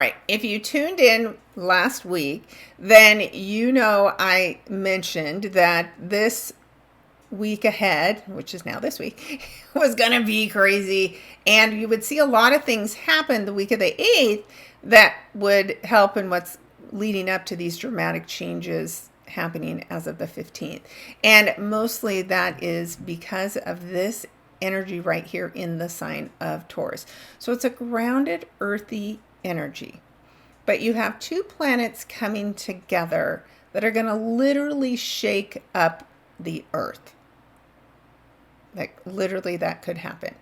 right. If you tuned in last week, then you know I mentioned that this week ahead, which is now this week, was going to be crazy. And you would see a lot of things happen the week of the 8th that would help in what's leading up to these dramatic changes happening as of the 15th. And mostly that is because of this energy right here in the sign of Taurus. So it's a grounded, earthy energy. But you have two planets coming together that are going to literally shake up the earth. Like literally that could happen.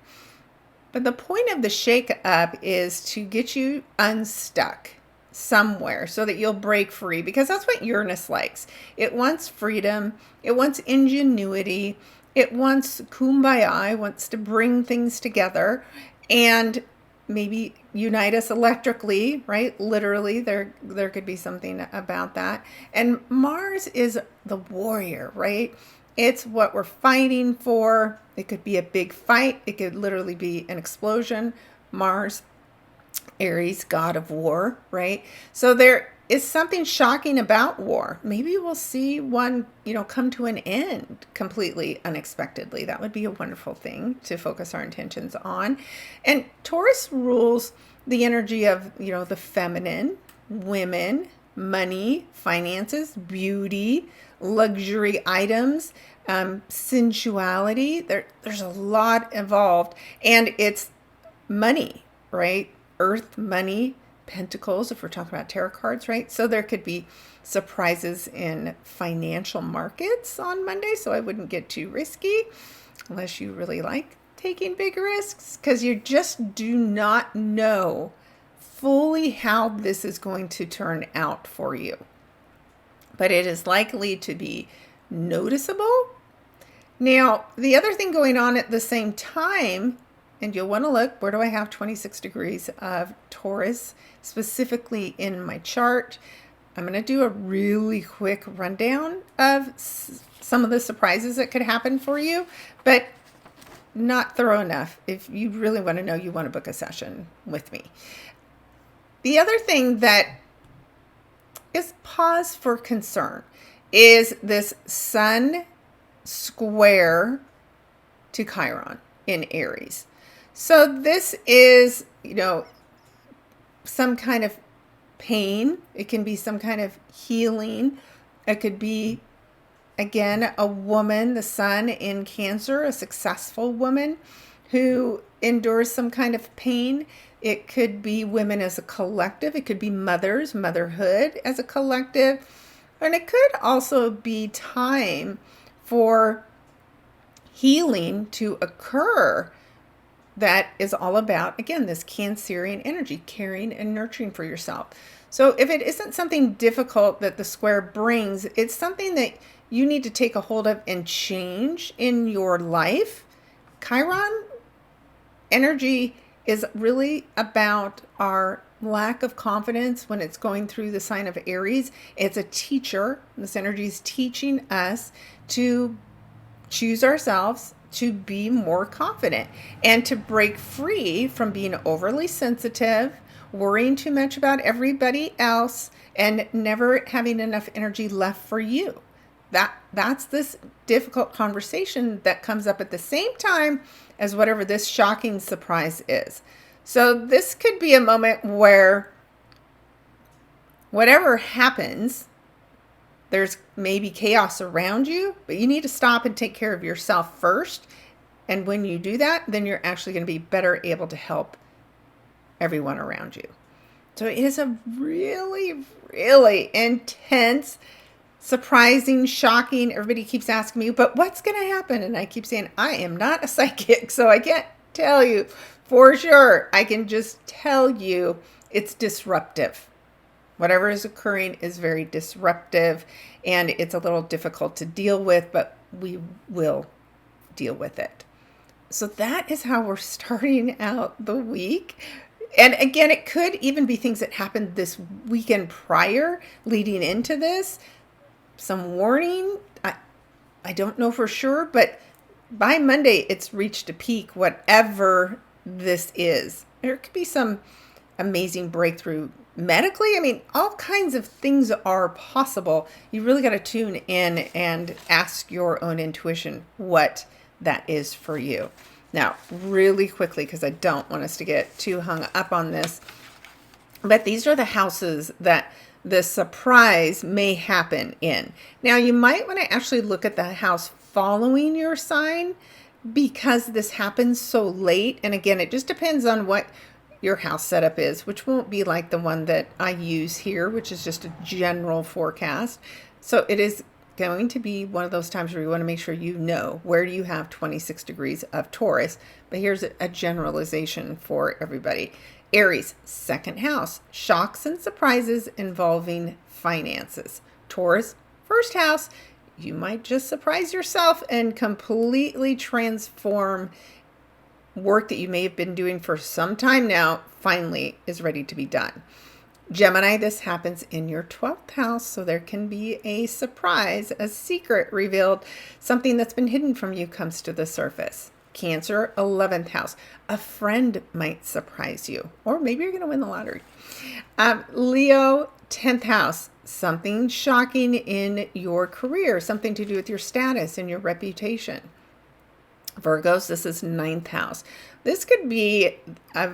But the point of the shake up is to get you unstuck somewhere so that you'll break free, because that's what Uranus likes. It wants freedom. It wants ingenuity. It wants kumbaya. It wants to bring things together and maybe unite us electrically, right? Literally, there could be something about that. And Mars is the warrior, right? It's what we're fighting for. It could be a big fight. It could literally be an explosion. Mars, Aries, god of war, right? So there is something shocking about war. Maybe we'll see one, come to an end completely unexpectedly. That would be a wonderful thing to focus our intentions on. And Taurus rules the energy of, the feminine, women, money, finances, beauty, luxury items, sensuality. There's a lot involved, and it's money, right? Earth, money, pentacles, if we're talking about tarot cards, right? So there could be surprises in financial markets on Monday, so I wouldn't get too risky unless you really like taking big risks, because you just do not know fully how this is going to turn out for you. But it is likely to be noticeable. Now, the other thing going on at the same time, and you'll want to look, where do I have 26 degrees of Taurus specifically in my chart? I'm going to do a really quick rundown of some of the surprises that could happen for you, but not thorough enough. If you really want to know, you want to book a session with me. The other thing that is pause for concern is this Sun square to Chiron in Aries. So this is, some kind of pain. It can be some kind of healing. It could be, again, a woman, the Sun in Cancer, a successful woman who endures some kind of pain. It could be women as a collective. It could be mothers, motherhood as a collective. And it could also be time for healing to occur. That is all about, again, this Cancerian energy, caring and nurturing for yourself. So if it isn't something difficult that the square brings, it's something that you need to take a hold of and change in your life. Chiron energy is really about our lack of confidence when it's going through the sign of Aries. It's a teacher. This energy is teaching us to choose ourselves, to be more confident, and to break free from being overly sensitive, worrying too much about everybody else, and never having enough energy left for you. That's this difficult conversation that comes up at the same time as whatever this shocking surprise is. So this could be a moment where whatever happens, there's maybe chaos around you, but you need to stop and take care of yourself first. And when you do that, then you're actually going to be better able to help everyone around you. So it is a really, really intense, surprising, shocking. Everybody keeps asking me, but what's going to happen? And I keep saying, I am not a psychic, so I can't tell you for sure. I can just tell you it's disruptive. Whatever is occurring is very disruptive, and it's a little difficult to deal with, but we will deal with it. So that is how we're starting out the week. And again, it could even be things that happened this weekend prior, leading into this. Some warning. I don't know for sure, but by Monday, it's reached a peak, whatever this is. There could be some amazing breakthrough medically. I mean, all kinds of things are possible. You really got to tune in and ask your own intuition what that is for you. Now, really quickly, because I don't want us to get too hung up on this, but these are the houses that the surprise may happen in. Now, you might want to actually look at the house following your sign because this happens so late. And again, it just depends on what your house setup is, which won't be like the one that I use here, which is just a general forecast. So it is going to be one of those times where you want to make sure you know where do you have 26 degrees of Taurus. But here's a generalization for everybody. Aries, second house, shocks and surprises involving finances. Taurus, first house, you might just surprise yourself and completely transform work that you may have been doing for some time now, finally is ready to be done. Gemini, this happens in your 12th house, so there can be a surprise, a secret revealed, something that's been hidden from you comes to the surface. Cancer, 11th house. A friend might surprise you, or maybe you're going to win the lottery. Leo, 10th house. Something shocking in your career, something to do with your status and your reputation. Virgos, this is 9th house. This could be a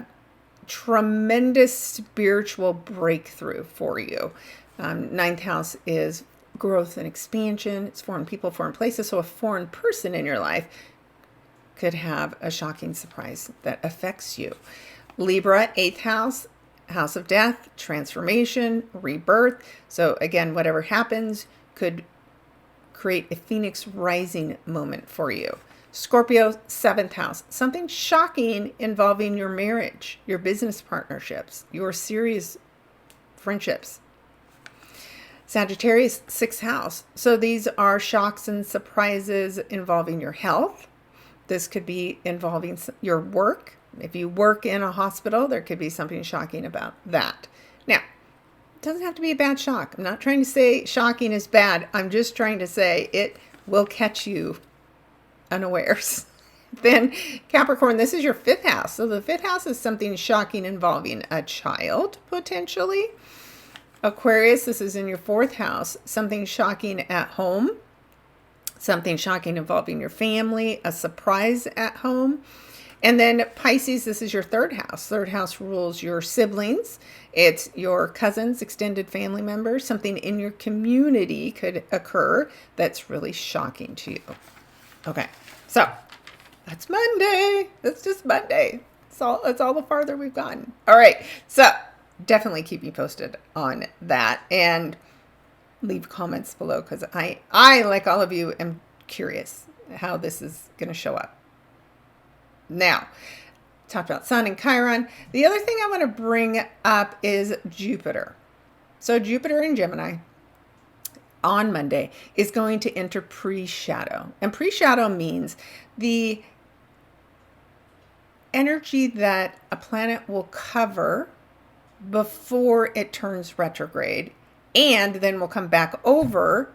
tremendous spiritual breakthrough for you. 9th house is growth and expansion. It's foreign people, foreign places. So a foreign person in your life could have a shocking surprise that affects you. Libra, 8th house, house of death, transformation, rebirth. So again, whatever happens could create a phoenix rising moment for you. Scorpio, 7th house, something shocking involving your marriage, your business partnerships, your serious friendships. Sagittarius, 6th house. So these are shocks and surprises involving your health. This could be involving your work. If you work in a hospital, there could be something shocking about that. Now, it doesn't have to be a bad shock. I'm not trying to say shocking is bad. I'm just trying to say it will catch you unawares. Then Capricorn, this is your 5th house. So the 5th house is something shocking involving a child, potentially. Aquarius, this is in your 4th house. Something shocking at home. Something shocking involving your family, a surprise at home. And then Pisces, this is your 3rd house. 3rd house rules your siblings. It's your cousins, extended family members. Something in your community could occur that's really shocking to you. Okay, so that's Monday. That's just Monday. That's all the farther we've gotten. All right, so definitely keep me posted on that. And leave comments below because I, like all of you, am curious how this is going to show up. Now, talked about Sun and Chiron. The other thing I want to bring up is Jupiter. So Jupiter in Gemini on Monday is going to enter pre-shadow. And pre-shadow means the energy that a planet will cover before it turns retrograde. And then we'll come back over,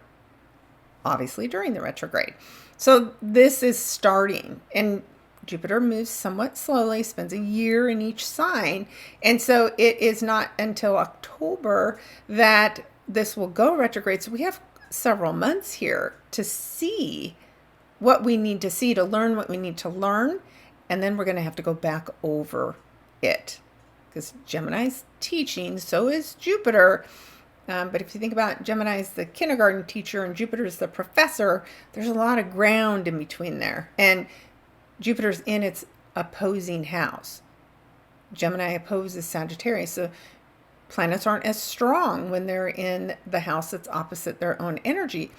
obviously, during the retrograde. So this is starting. And Jupiter moves somewhat slowly, spends a year in each sign. And so it is not until October that this will go retrograde. So we have several months here to see what we need to see, to learn what we need to learn. And then we're going to have to go back over it. Because Gemini's teaching, so is Jupiter. But if you think about Gemini as the kindergarten teacher and Jupiter is the professor, there's a lot of ground in between there. And Jupiter's in its opposing house. Gemini opposes Sagittarius. So planets aren't as strong when they're in the house that's opposite their own energy.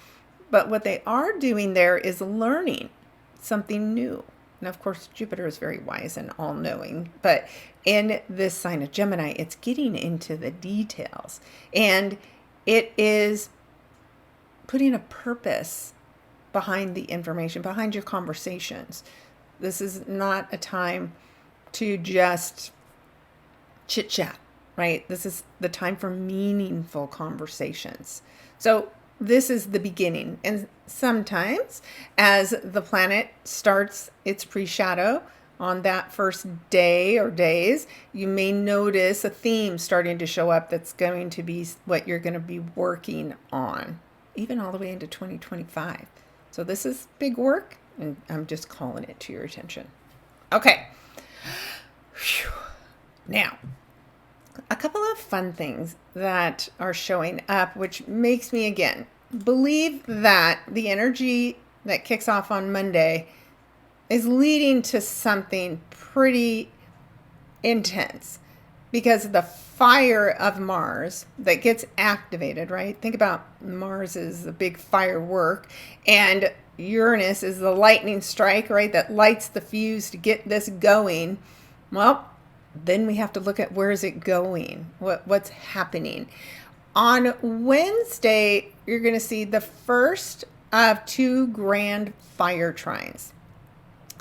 But what they are doing there is learning something new. And of course, Jupiter is very wise and all-knowing. But in this sign of Gemini, it's getting into the details. And it is putting a purpose behind the information, behind your conversations. This is not a time to just chit-chat, right? This is the time for meaningful conversations. So this is the beginning. And sometimes as the planet starts its pre-shadow, on that first day or days, you may notice a theme starting to show up that's going to be what you're going to be working on, even all the way into 2025. So this is big work, and I'm just calling it to your attention. Okay. Whew. Now, a couple of fun things that are showing up, which makes me, again, believe that the energy that kicks off on Monday is leading to something pretty intense, because the fire of Mars that gets activated, right? Think about Mars is a big firework, and Uranus is the lightning strike, right? That lights the fuse to get this going. Well, then we have to look at where is it going? What's happening? On Wednesday, you're going to see the first of two grand fire trines.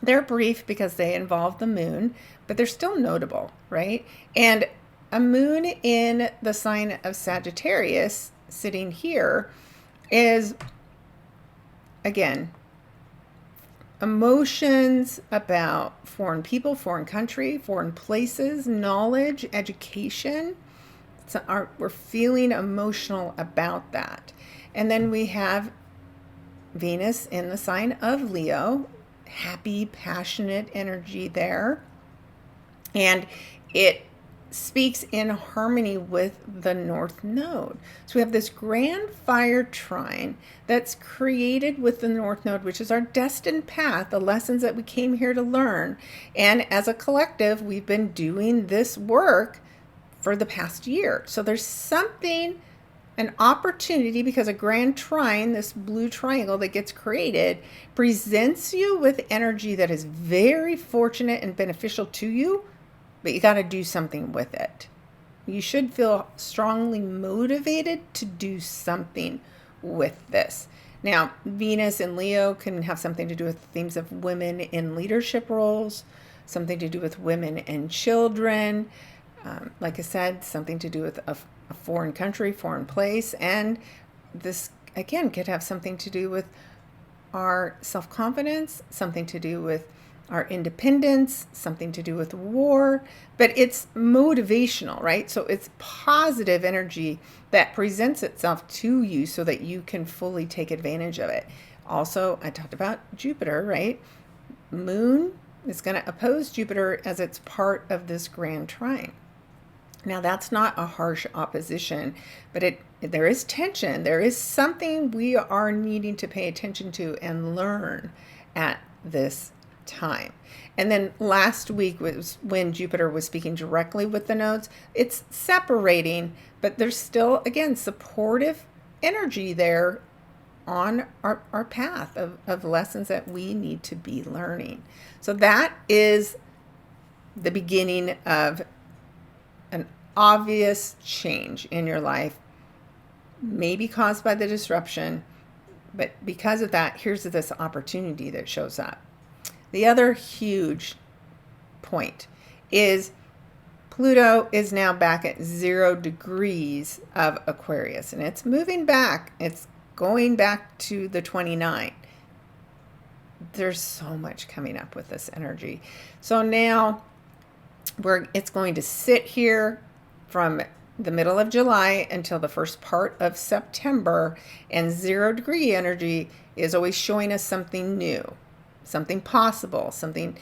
They're brief because they involve the moon, but they're still notable, right? And a moon in the sign of Sagittarius sitting here is, again, emotions about foreign people, foreign country, foreign places, knowledge, education. We're feeling emotional about that. And then we have Venus in the sign of Leo, happy, passionate energy there. And it speaks in harmony with the North Node. So we have this grand fire trine that's created with the North Node, which is our destined path, the lessons that we came here to learn. And as a collective, we've been doing this work for the past year. So there's something, an opportunity, because a grand trine, this blue triangle that gets created, presents you with energy that is very fortunate and beneficial to you, but you got to do something with it. You should feel strongly motivated to do something with this. Now, Venus and Leo can have something to do with themes of women in leadership roles, something to do with women and children. Like I said, something to do with a foreign country, foreign place. And this, again, could have something to do with our self-confidence, something to do with our independence, something to do with war, but it's motivational, right? So it's positive energy that presents itself to you so that you can fully take advantage of it. Also, I talked about Jupiter, right? Moon is going to oppose Jupiter as it's part of this grand trine. Now, that's not a harsh opposition, but there is tension. There is something we are needing to pay attention to and learn at this time. And then last week was when Jupiter was speaking directly with the nodes. It's separating, but there's still, again, supportive energy there on our path of lessons that we need to be learning. So that is the beginning of an obvious change in your life, maybe caused by the disruption, but because of that, here's this opportunity that shows up. The other huge point is Pluto is now back at 0 degrees of Aquarius, and it's moving back. It's going back to the 29. There's so much coming up with this energy. So now it's going to sit here from the middle of July until the first part of September, and 0 degree energy is always showing us something new, something possible, something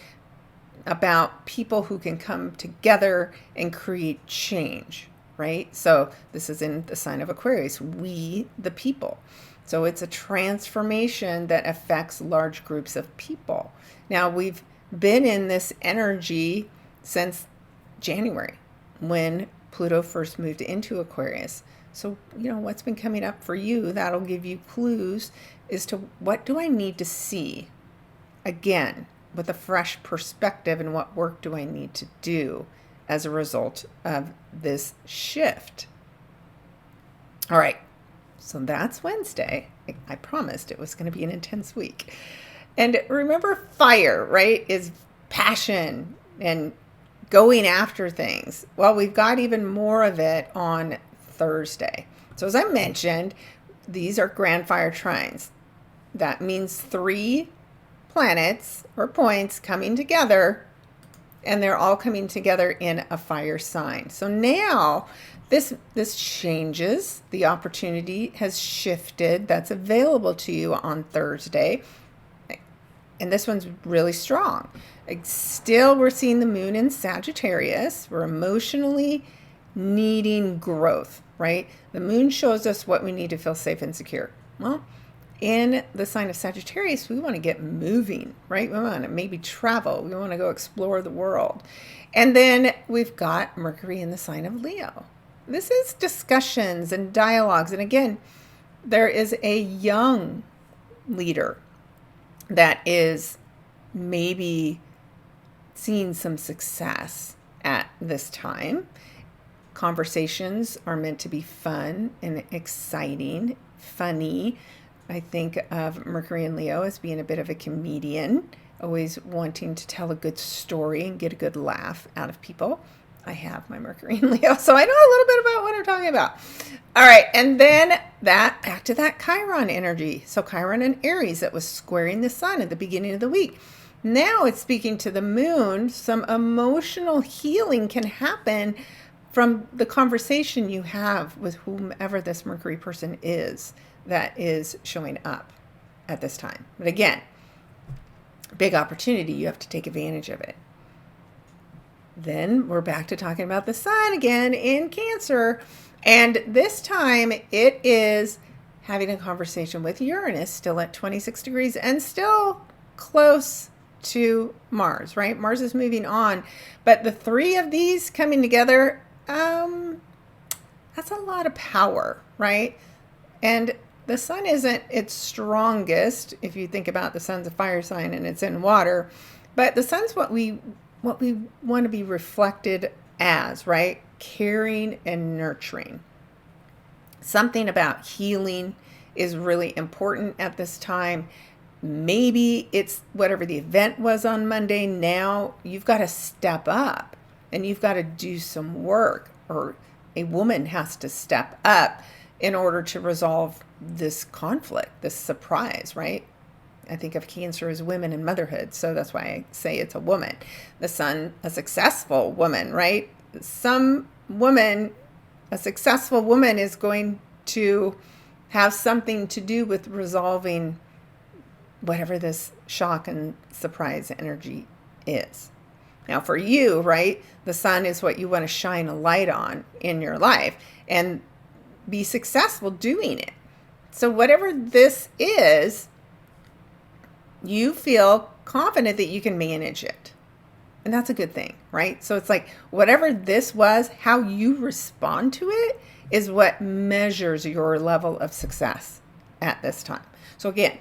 about people who can come together and create change, right? So this is in the sign of Aquarius, we the people. So it's a transformation that affects large groups of people. Now, we've been in this energy since January when Pluto first moved into Aquarius. So, what's been coming up for you, that'll give you clues as to what do I need to see, again, with a fresh perspective, and what work do I need to do as a result of this shift. All right, so that's Wednesday. I promised it was going to be an intense week. And remember, fire, right, is passion and going after things. Well, we've got even more of it on Thursday. So as I mentioned, these are grand fire trines. That means 3 planets or points coming together and they're all coming together in a fire sign. So now this changes. The opportunity has shifted that's available to you on Thursday. And this one's really strong. Still, we're seeing the moon in Sagittarius. We're emotionally needing growth, right? The moon shows us what we need to feel safe and secure. Well, in the sign of Sagittarius, we want to get moving, right? We want to maybe travel. We want to go explore the world. And then we've got Mercury in the sign of Leo. This is discussions and dialogues. And again, there is a young leader that is maybe seeing some success at this time. Conversations are meant to be fun and exciting, funny. I think of Mercury and Leo as being a bit of a comedian, always wanting to tell a good story and get a good laugh out of people. I have my Mercury and Leo, so I know a little bit about what I'm talking about. All right, and then back to that Chiron energy. So Chiron and Aries, that was squaring the sun at the beginning of the week. Now it's speaking to the moon. Some emotional healing can happen from the conversation you have with whomever this Mercury person is that is showing up at this time. But again, big opportunity. You have to take advantage of it. Then we're back to talking about the sun again in Cancer. And this time it is having a conversation with Uranus, still at 26 degrees and still close to Mars, right? Mars is moving on. But the three of these coming together, that's a lot of power, right? And the sun isn't its strongest, if you think about the sun's a fire sign and it's in water, but the sun's what we want to be reflected as, right? Caring and nurturing. Something about healing is really important at this time. Maybe it's whatever the event was on Monday. Now you've got to step up and you've got to do some work, or a woman has to step up in order to resolve this conflict, this surprise, right? I think of Cancer as women and motherhood, so that's why I say it's a woman. The sun, a successful woman, right? A successful woman is going to have something to do with resolving whatever this shock and surprise energy is. Now for you, right, the sun is what you want to shine a light on in your life and be successful doing it. So whatever this is, you feel confident that you can manage it. And that's a good thing, right? So it's like whatever this was, how you respond to it is what measures your level of success at this time. So again,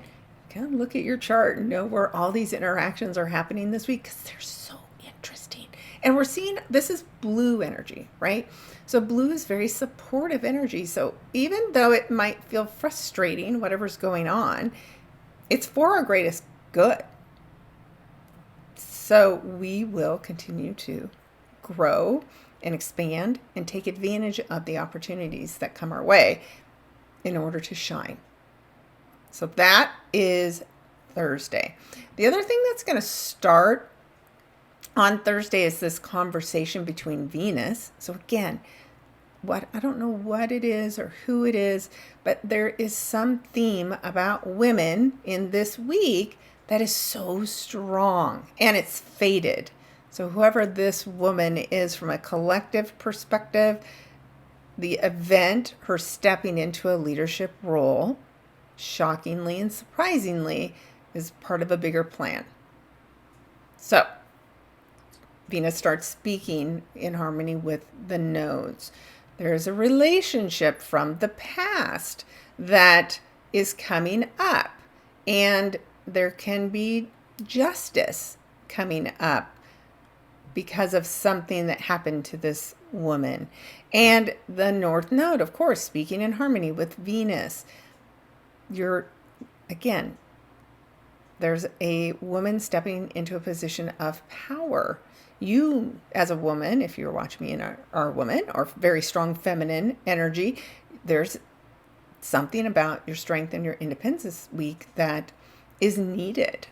kind of look at your chart and know where all these interactions are happening this week, because they're so interesting. And we're seeing, this is blue energy, right? So blue is very supportive energy. So even though it might feel frustrating, whatever's going on, it's for our greatest good. So we will continue to grow and expand and take advantage of the opportunities that come our way in order to shine. So that is Thursday. The other thing that's going to start on Thursday is this conversation between Venus. So again, I don't know what it is or who it is, but there is some theme about women in this week that is so strong, and it's faded. So whoever this woman is from a collective perspective, the event, her stepping into a leadership role, shockingly and surprisingly, is part of a bigger plan. So Venus starts speaking in harmony with the nodes. There is a relationship from the past that is coming up, and there can be justice coming up because of something that happened to this woman. And the North Node, of course, speaking in harmony with Venus. Again, there's a woman stepping into a position of power. You, as a woman, if you're watching me and are a woman, or very strong feminine energy, there's something about your strength and your independence this week that is needed.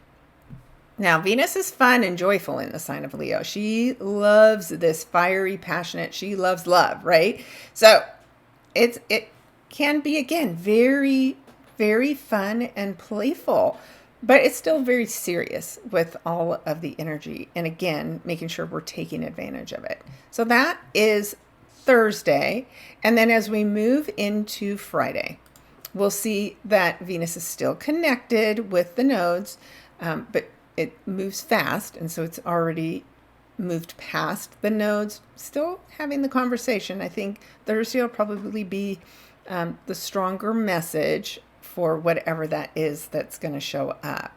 Now, Venus is fun and joyful in the sign of Leo. She loves this fiery, passionate, she loves love, right? So it can be, again, very, very fun and playful, but it's still very serious with all of the energy. And again, making sure we're taking advantage of it. So that is Thursday. And then as we move into Friday, we'll see that Venus is still connected with the nodes, but it moves fast. And so it's already moved past the nodes, still having the conversation. I think Thursday will probably be the stronger message for whatever that is that's going to show up.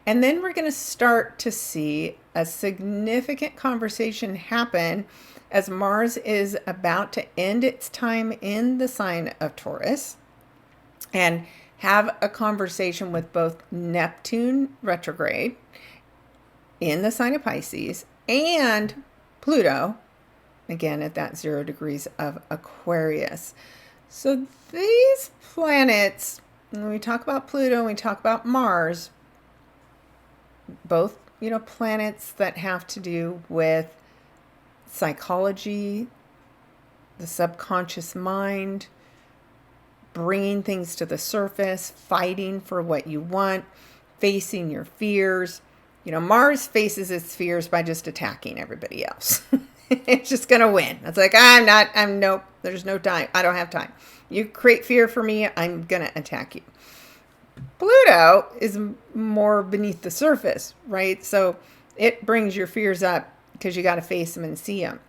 And then we're going to start to see a significant conversation happen as Mars is about to end its time in the sign of Taurus and have a conversation with both Neptune retrograde in the sign of Pisces and Pluto, again at that 0 degrees of Aquarius. So these planets, when we talk about Pluto, we talk about Mars, both, planets that have to do with psychology, the subconscious mind, bringing things to the surface, fighting for what you want, facing your fears. Mars faces its fears by just attacking everybody else. It's just going to win. It's like, nope, there's no time. I don't have time. You create fear for me, I'm going to attack you. Pluto is more beneath the surface, right? So it brings your fears up because you got to face them and see them.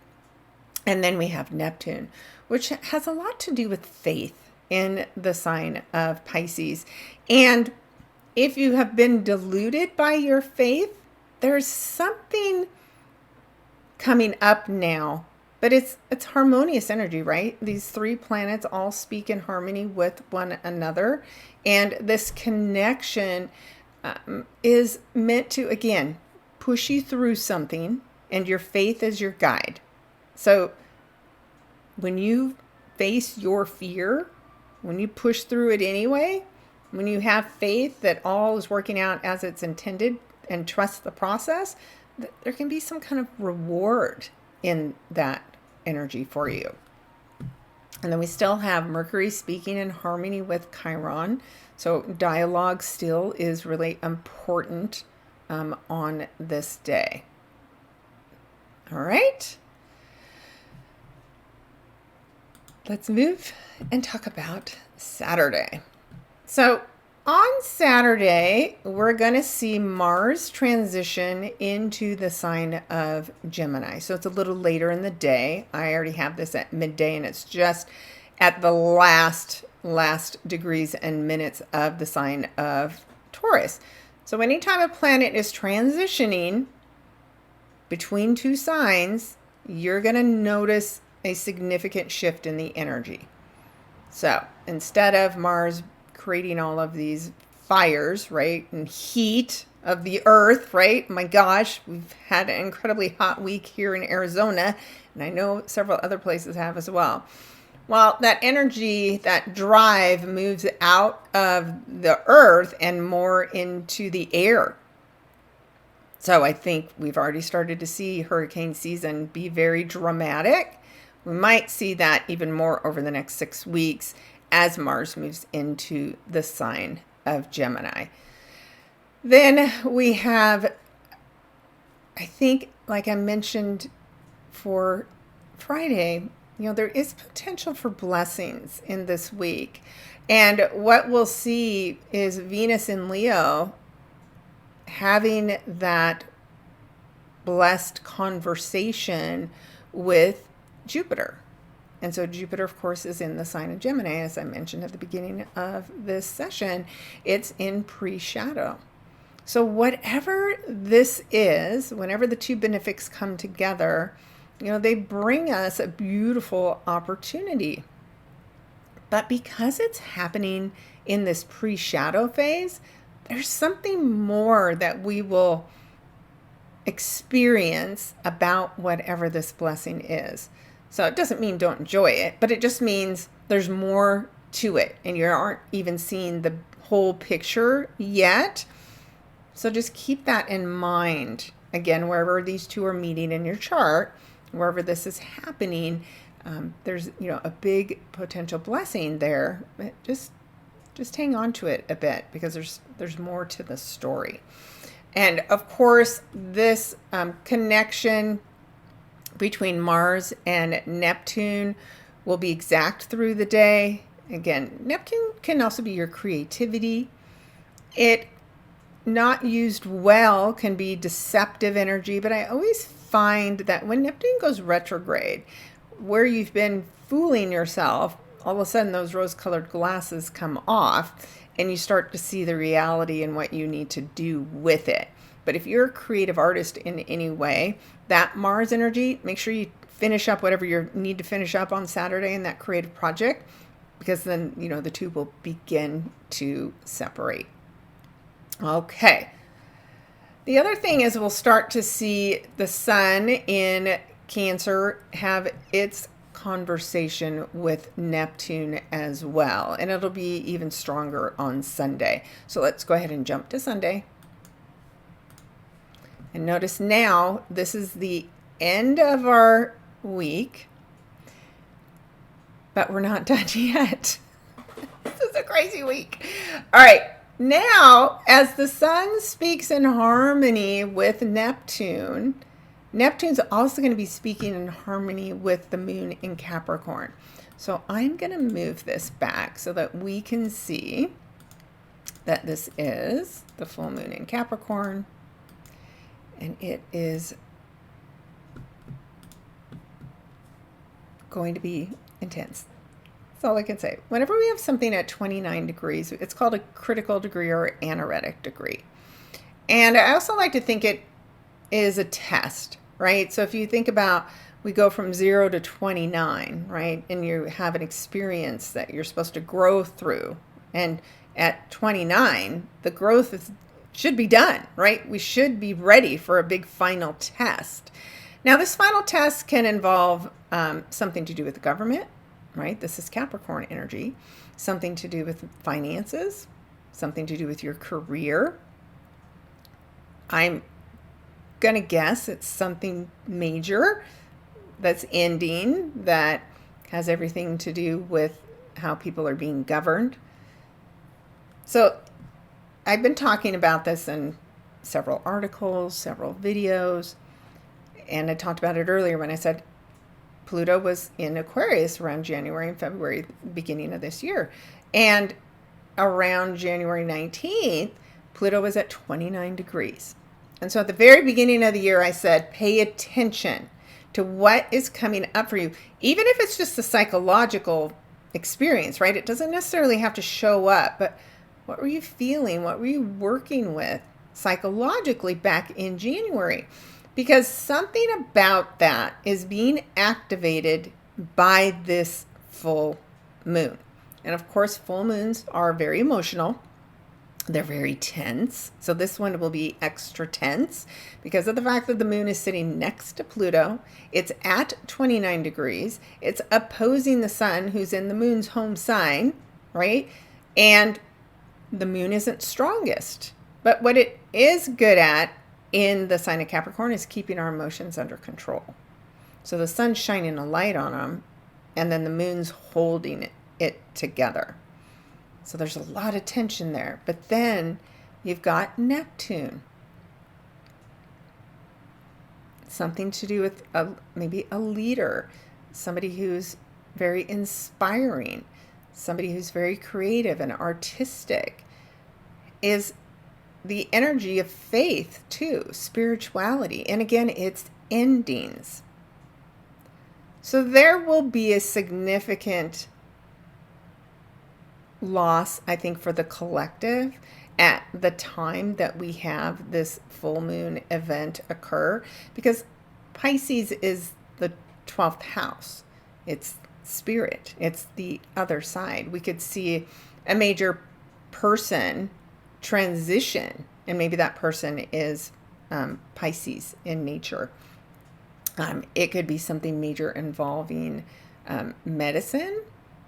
And then we have Neptune, which has a lot to do with faith in the sign of Pisces. And if you have been deluded by your faith, there's something coming up now, but it's harmonious energy, right? These 3 planets all speak in harmony with one another. And this connection is meant to, again, push you through something, and your faith is your guide. So when you face your fear, when you push through it anyway, when you have faith that all is working out as it's intended and trust the process, there can be some kind of reward in that energy for you. And then we still have Mercury speaking in harmony with Chiron. So dialogue still is really important on this day. All right. Let's move and talk about Saturday. So on Saturday, we're going to see Mars transition into the sign of Gemini. So it's a little later in the day. I already have this at midday, and it's just at the last degrees and minutes of the sign of Taurus. So anytime a planet is transitioning between 2 signs, you're going to notice a significant shift in the energy. So instead of Mars creating all of these fires, right, and heat of the earth, right? My gosh, we've had an incredibly hot week here in Arizona, and I know several other places have as well. Well, that energy, that drive moves out of the earth and more into the air. So I think we've already started to see hurricane season be very dramatic. We might see that even more over the next 6 weeks as Mars moves into the sign of Gemini. Then we have, I think, like I mentioned for Friday, there is potential for blessings in this week. And what we'll see is Venus in Leo having that blessed conversation with Jupiter. And so Jupiter, of course, is in the sign of Gemini, as I mentioned at the beginning of this session. It's in pre-shadow. So whatever this is, whenever the 2 benefics come together, they bring us a beautiful opportunity. But because it's happening in this pre-shadow phase, there's something more that we will experience about whatever this blessing is. So it doesn't mean don't enjoy it, but it just means there's more to it, and you aren't even seeing the whole picture yet. So just keep that in mind. Again, wherever these two are meeting in your chart, wherever this is happening, there's a big potential blessing there. But just hang on to it a bit, because there's more to the story. And of course, this connection between Mars and Neptune will be exact through the day. Again, Neptune can also be your creativity. It, not used well, can be deceptive energy, but I always find that when Neptune goes retrograde, where you've been fooling yourself, all of a sudden those rose-colored glasses come off and you start to see the reality and what you need to do with it. But if you're a creative artist in any way, that Mars energy, make sure you finish up whatever you need to finish up on Saturday in that creative project, because then, the two will begin to separate. Okay. The other thing is we'll start to see the sun in Cancer have its conversation with Neptune as well. And it'll be even stronger on Sunday. So let's go ahead and jump to Sunday. And notice now, this is the end of our week, but we're not done yet. This is a crazy week. All right. Now, as the sun speaks in harmony with Neptune, Neptune's also going to be speaking in harmony with the moon in Capricorn. So I'm going to move this back so that we can see that this is the full moon in Capricorn. And it is going to be intense. That's all I can say. Whenever we have something at 29 degrees, it's called a critical degree or anaretic degree. And I also like to think it is a test, right? So if you think about, we go from 0 to 29, right? And you have an experience that you're supposed to grow through. And at 29, the growth should be done, right? We should be ready for a big final test. Now, this final test can involve something to do with the government, right? This is Capricorn energy. Something to do with finances, something to do with your career. I'm going to guess it's something major that's ending, that has everything to do with how people are being governed. So I've been talking about this in several articles, several videos, and I talked about it earlier when I said Pluto was in Aquarius around January and February, beginning of this year. And around January 19th, Pluto was at 29 degrees. And so at the very beginning of the year, I said, pay attention to what is coming up for you, even if it's just a psychological experience, right? It doesn't necessarily have to show up, but what were you feeling? What were you working with psychologically back in January? Because something about that is being activated by this full moon. And of course, full moons are very emotional. They're very tense. So this one will be extra tense because of the fact that the moon is sitting next to Pluto. It's at 29 degrees. It's opposing the sun, who's in the moon's home sign, right? And the moon isn't strongest. But what it is good at in the sign of Capricorn is keeping our emotions under control. So the sun's shining a light on them, and then the moon's holding it together. So there's a lot of tension there. But then you've got Neptune. Something to do with maybe a leader, somebody who's very inspiring, somebody who's very creative and artistic, is the energy of faith too, spirituality. And again, it's endings. So there will be a significant loss, I think, for the collective at the time that we have this full moon event occur, because Pisces is the 12th house. It's spirit. It's the other side. We could see a major person transition, and maybe that person is Pisces in nature. It could be something major involving medicine,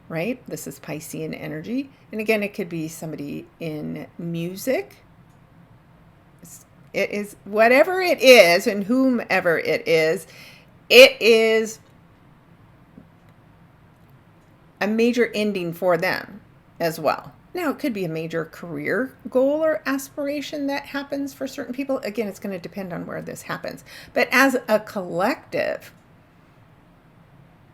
right? This is Piscean energy. And again, it could be somebody in music. It is whatever it is and whomever it is a major ending for them as well. Now, it could be a major career goal or aspiration that happens for certain people. Again, it's going to depend on where this happens. But as a collective,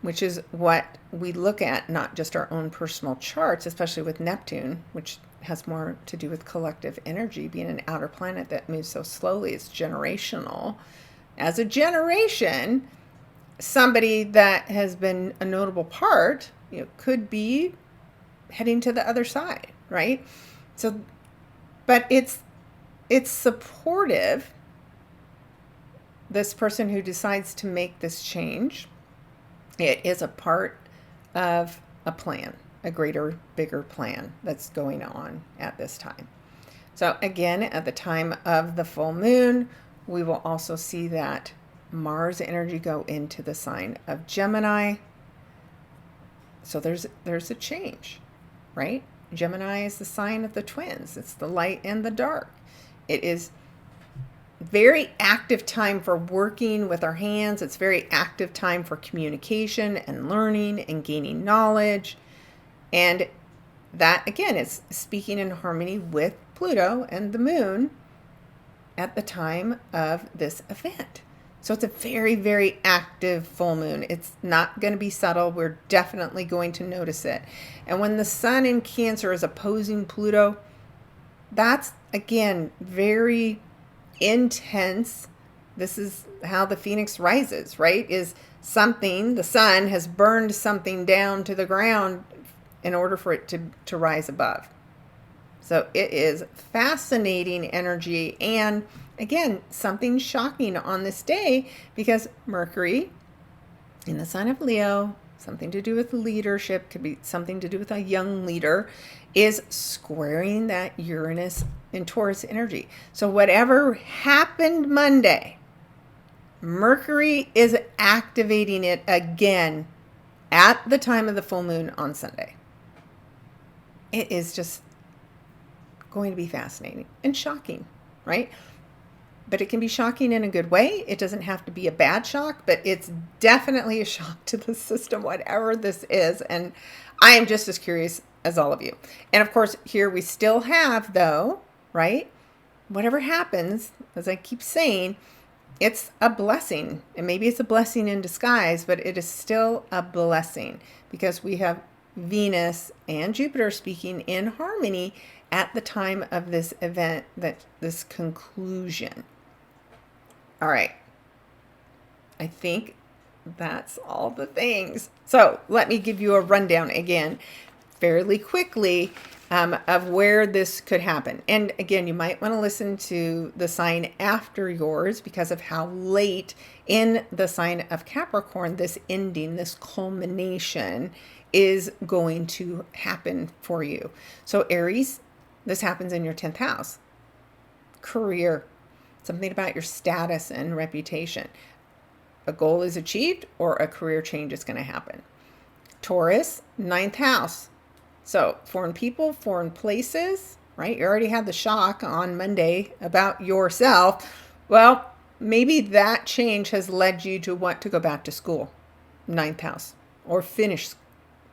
which is what we look at, not just our own personal charts, especially with Neptune, which has more to do with collective energy, being an outer planet that moves so slowly, it's generational. As a generation, somebody that has been a notable part, could be heading to the other side, right? So, but it's supportive, this person who decides to make this change. It is a part of a plan, a greater, bigger plan that's going on at this time. So again, at the time of the full moon, we will also see that Mars energy go into the sign of Gemini. So there's a change, right? Gemini is the sign of the twins. It's the light and the dark. It is very active time for working with our hands. It's very active time for communication and learning and gaining knowledge. And that, again, is speaking in harmony with Pluto and the moon at the time of this event. So it's a very, very active full moon. It's not going to be subtle. We're definitely going to notice it. And when the sun in Cancer is opposing Pluto, that's, again, very intense. This is how the phoenix rises, right? Is something, the sun has burned something down to the ground in order for it to rise above. So it is fascinating energy, and again, something shocking on this day, because Mercury in the sign of Leo, something to do with leadership, could be something to do with a young leader, is squaring that Uranus in Taurus energy. So whatever happened Monday, Mercury is activating it again at the time of the full moon on Sunday. It is just going to be fascinating and shocking, right? But it can be shocking in a good way. It doesn't have to be a bad shock, but it's definitely a shock to the system, whatever this is. And I am just as curious as all of you. And of course, here we still have, though, right? Whatever happens, as I keep saying, it's a blessing. And maybe it's a blessing in disguise, but it is still a blessing, because we have Venus and Jupiter speaking in harmony at the time of this event, that this conclusion. All right. I think that's all the things. So let me give you a rundown again, fairly quickly, of where this could happen. And again, you might want to listen to the sign after yours, because of how late in the sign of Capricorn this ending, this culmination is going to happen for you. So Aries, this happens in your 10th house. Career, something about your status and reputation. A goal is achieved or a career change is going to happen. Taurus, 9th house. So foreign people, foreign places, right? You already had the shock on Monday about yourself. Well, maybe that change has led you to want to go back to school, 9th house, or finish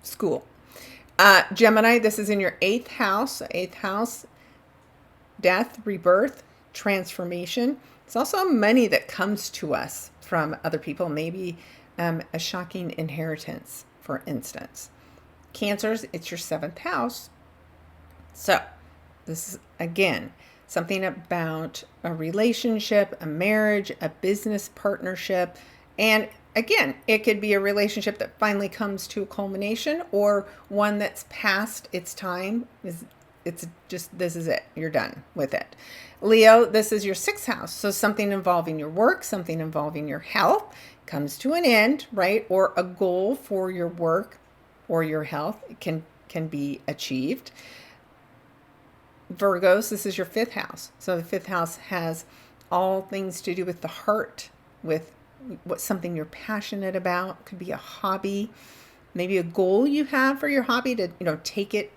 school. Gemini, this is in your 8th house. 8th house, death, rebirth, transformation. It's also money that comes to us from other people, maybe a shocking inheritance, for instance. Cancers, it's your 7th house. So this is, again, something about a relationship, a marriage, a business partnership. And again, it could be a relationship that finally comes to a culmination, or one that's past its time. It's just, this is it. You're done with it. Leo, this is your 6th house. So something involving your work, something involving your health comes to an end, right? Or a goal for your work or your health can be achieved. Virgos, this is your 5th house. So the 5th house has all things to do with the heart, with what's something you're passionate about. Could be a hobby, maybe a goal you have for your hobby to, take it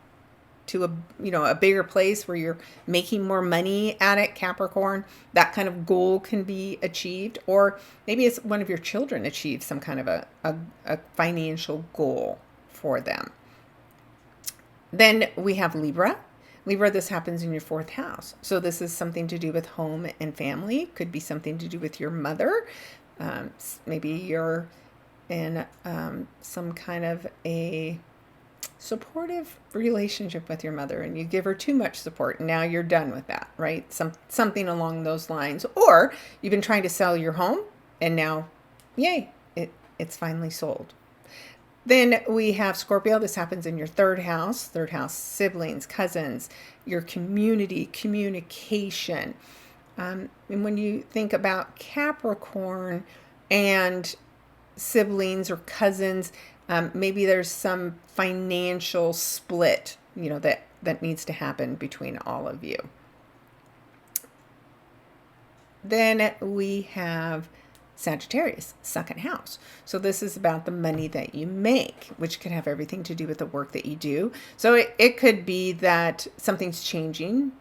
to a bigger place where you're making more money at it, Capricorn, that kind of goal can be achieved. Or maybe it's one of your children achieves some kind of a financial goal for them. Then we have Libra. Libra, this happens in your 4th house. So this is something to do with home and family. Could be something to do with your mother. Maybe you're in some kind of a supportive relationship with your mother and you give her too much support and now you're done with that, right? Something along those lines. Or you've been trying to sell your home and now, yay, it's finally sold. Then we have Scorpio. This happens in your 3rd house. 3rd house, siblings, cousins, your community, communication. And when you think about Capricorn and siblings or cousins, maybe there's some financial split, that needs to happen between all of you. Then we have Sagittarius, 2nd house. So this is about the money that you make, which could have everything to do with the work that you do. So it could be that something's changing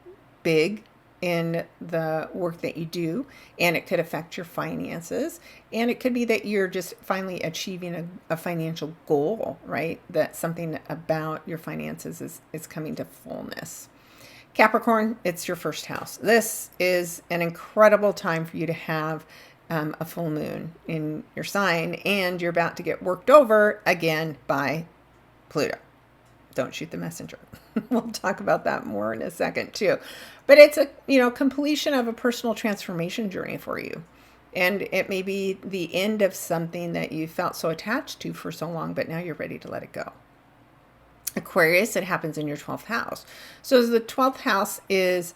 big in the work that you do, and it could affect your finances. And it could be that you're just finally achieving a financial goal, right? That something about your finances is coming to fullness. Capricorn, it's your 1st house. This is an incredible time for you to have a full moon in your sign, and you're about to get worked over again by Pluto. Don't shoot the messenger. We'll talk about that more in a second too. But it's a completion of a personal transformation journey for you. And it may be the end of something that you felt so attached to for so long, but now you're ready to let it go. Aquarius, it happens in your 12th house. So the 12th house is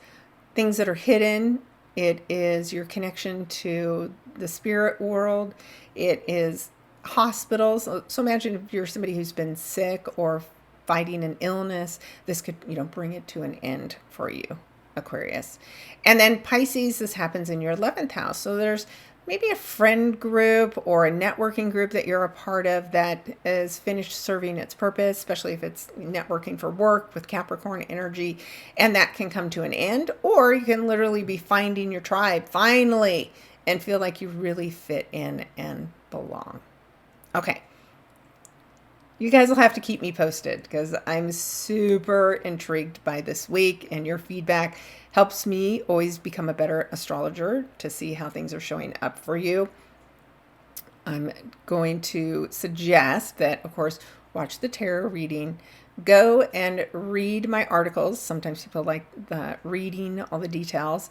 things that are hidden. It is your connection to the spirit world. It is hospitals. So imagine if you're somebody who's been sick or fighting an illness, this could, bring it to an end for you, Aquarius. And then Pisces, this happens in your 11th house. So there's maybe a friend group or a networking group that you're a part of that is finished serving its purpose, especially if it's networking for work with Capricorn energy, and that can come to an end. Or you can literally be finding your tribe finally and feel like you really fit in and belong. Okay. You guys will have to keep me posted because I'm super intrigued by this week, and your feedback helps me always become a better astrologer to see how things are showing up for you. I'm going to suggest that, of course, watch the tarot reading. Go and read my articles. Sometimes people like reading all the details.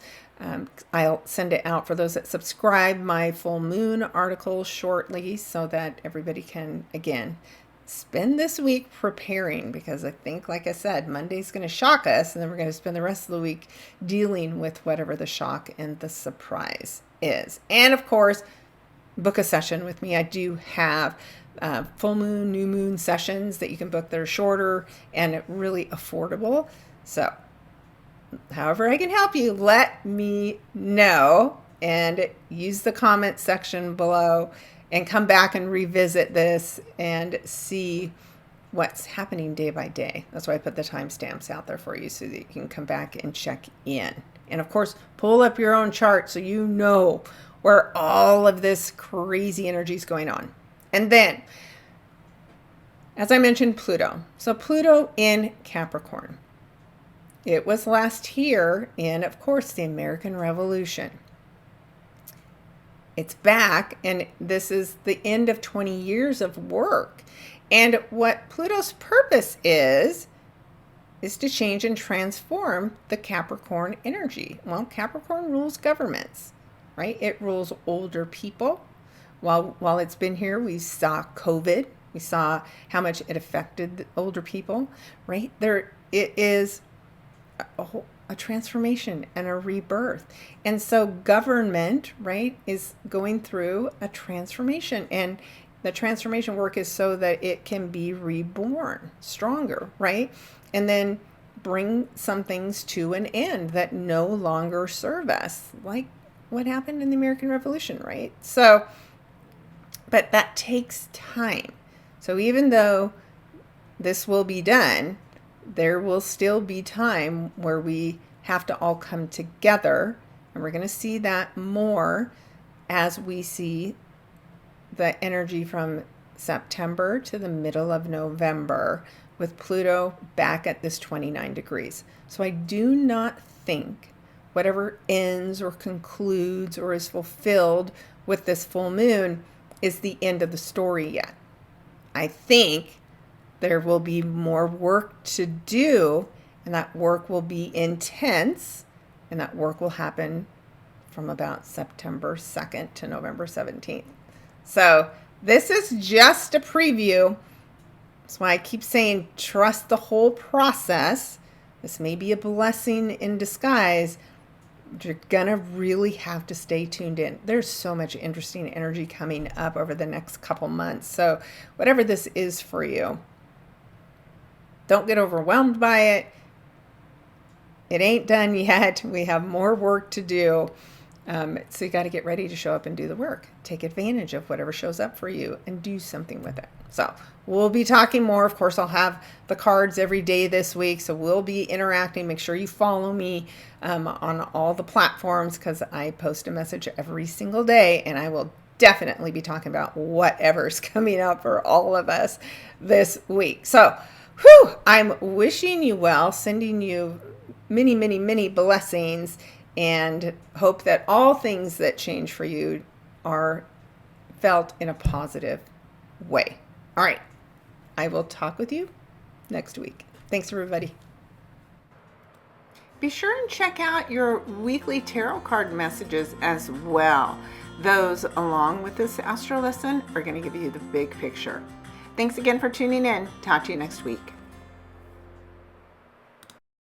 I'll send it out for those that subscribe, my full moon article shortly, so that everybody can, again, spend this week preparing, because I think, like I said, Monday's going to shock us, and then we're going to spend the rest of the week dealing with whatever the shock and the surprise is. And of course, book a session with me. I do have full moon, new moon sessions that you can book that are shorter and really affordable. So however I can help you, let me know, and use the comment section below and come back and revisit this and see what's happening day by day. That's why I put the timestamps out there for you so that you can come back and check in. And of course, pull up your own chart so you know where all of this crazy energy is going on. And then, as I mentioned, Pluto. So Pluto in Capricorn. It was last here in, of course, the American Revolution. It's back, and this is the end of 20 years of work. And what Pluto's purpose is to change and transform the Capricorn energy. Well, Capricorn rules governments, right? It rules older people. While it's been here, we saw COVID. We saw how much it affected the older people, right? It is a transformation and a rebirth. And so government, right, is going through a transformation, and the transformation work is so that it can be reborn stronger, right? And then bring some things to an end that no longer serve us, like what happened in the American Revolution, right? So, but that takes time. So even though this will be done, there will still be time where we have to all come together. And we're going to see that more as we see the energy from September to the middle of November with Pluto back at this 29 degrees. So I do not think whatever ends or concludes or is fulfilled with this full moon is the end of the story yet. I think there will be more work to do, and that work will be intense, and that work will happen from about September 2nd to November 17th. So this is just a preview. That's why I keep saying trust the whole process. This may be a blessing in disguise. You're going to really have to stay tuned in. There's so much interesting energy coming up over the next couple months. So whatever this is for you, don't get overwhelmed by it. It ain't done yet. We have more work to do. So you got to get ready to show up and do the work. Take advantage of whatever shows up for you and do something with it. So we'll be talking more. Of course, I'll have the cards every day this week. So we'll be interacting. Make sure you follow me on all the platforms because I post a message every single day. And I will definitely be talking about whatever's coming up for all of us this week. So I'm wishing you well, sending you many, many, many blessings, and hope that all things that change for you are felt in a positive way. All right. I will talk with you next week. Thanks, everybody. Be sure and check out your weekly tarot card messages as well. Those, along with this astro lesson, are going to give you the big picture. Thanks again for tuning in. Talk to you next week.